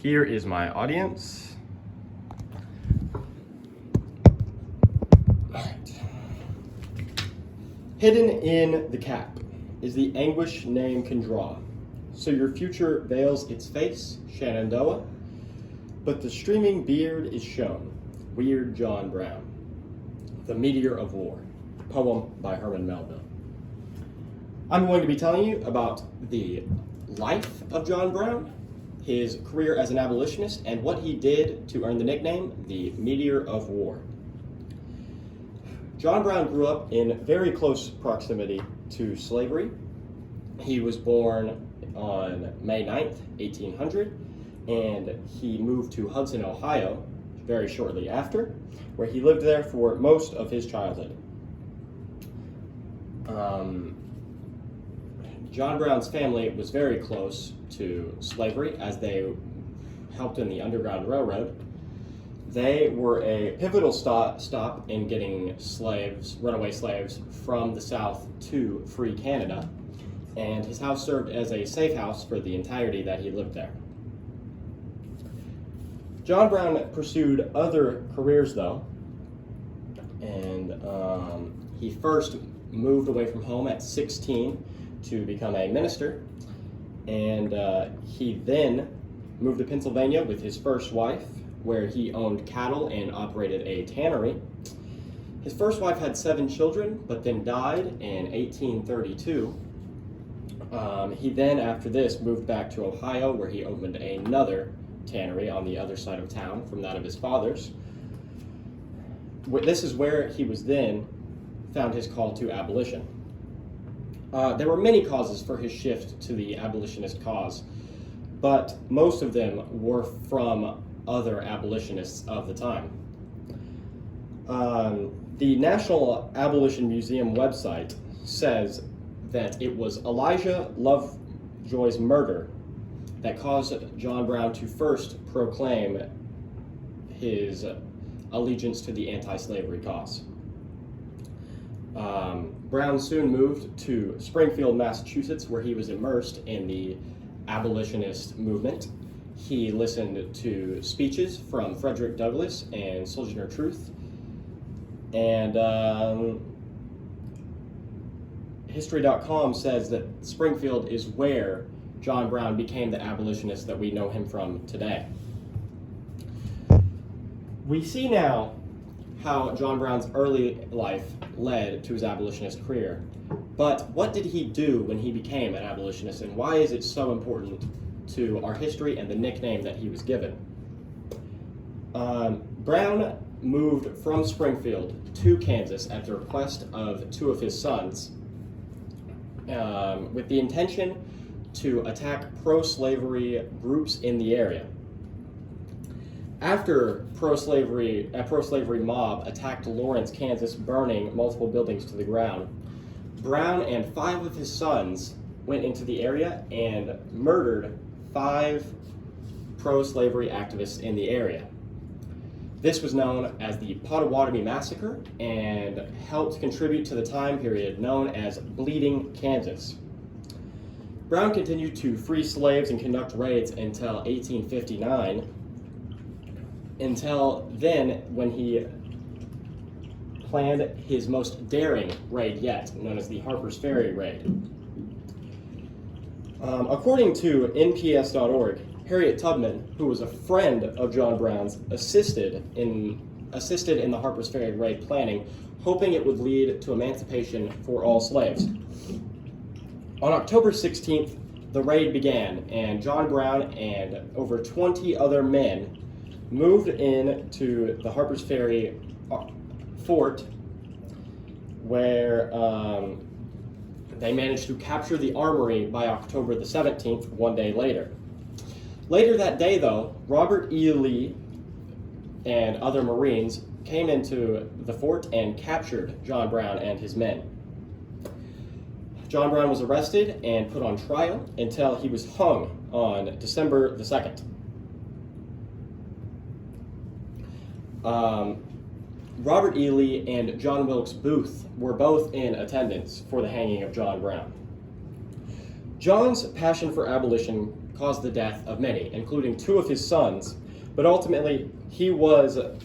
Here is my audience. All right. Hidden in the cap is the anguish name can draw. So your future veils its face, Shenandoah, but the streaming beard is shown. Weird John Brown. The Meteor of War, poem by Herman Melville. I'm going to be telling you about the life of John Brown, his career as an abolitionist, and what he did to earn the nickname, the Meteor of War. John Brown grew up in very close proximity to slavery. He was born on May 9th, 1800, and he moved to Hudson, Ohio, very shortly after, where he lived there for most of his childhood. John Brown's family was very close to slavery as they helped in the Underground Railroad. They were a pivotal stop in getting runaway slaves from the South to free Canada, and his house served as a safe house for the entirety that he lived there. John Brown pursued other careers though, and he first moved away from home at 16 to become a minister, and he then moved to Pennsylvania with his first wife, where he owned cattle and operated a tannery. His first wife had 7 children, but then died in 1832. He then, after this, moved back to Ohio, where he opened another tannery on the other side of town from that of his father's. This is where he was then found his call to abolition. There were many causes for his shift to the abolitionist cause, but most of them were from other abolitionists of the time. The National Abolition Museum website says that it was Elijah Lovejoy's murder that caused John Brown to first proclaim his allegiance to the anti-slavery cause. Brown soon moved to Springfield, Massachusetts, where he was immersed in the abolitionist movement. He listened to speeches from Frederick Douglass and Sojourner Truth, and History.com says that Springfield is where John Brown became the abolitionist that we know him from today. We see now how John Brown's early life led to his abolitionist career, but what did he do when he became an abolitionist, and why is it so important to our history and the nickname that he was given? Brown moved from Springfield to Kansas at the request of 2 of his sons, with the intention to attack pro-slavery groups in the area. After a pro-slavery mob attacked Lawrence, Kansas, burning multiple buildings to the ground, Brown and 5 of his sons went into the area and murdered 5 pro-slavery activists in the area. This was known as the Pottawatomie Massacre and helped contribute to the time period known as Bleeding Kansas. Brown continued to free slaves and conduct raids until 1859, until then when he planned his most daring raid yet, known as the Harper's Ferry raid. According to NPS.org, Harriet Tubman, who was a friend of John Brown's, assisted in the Harper's Ferry raid planning, hoping it would lead to emancipation for all slaves. On October 16th, the raid began, and John Brown and over 20 other men moved into the Harper's Ferry fort, where they managed to capture the armory by October the 17th, one day later. Later that day, though, Robert E. Lee and other Marines came into the fort and captured John Brown and his men. John Brown was arrested and put on trial until he was hung on December the 2nd. Robert E. Lee and John Wilkes Booth were both in attendance for the hanging of John Brown. John's passion for abolition caused the death of many, including 2 of his sons, but ultimately he was a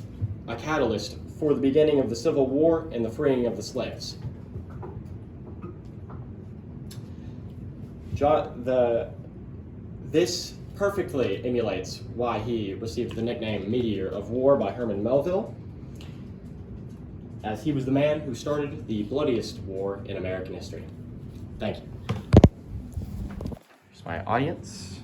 catalyst for the beginning of the Civil War and the freeing of the slaves. This perfectly emulates why he received the nickname Meteor of War by Herman Melville, as he was the man who started the bloodiest war in American history. Thank you. Here's my audience.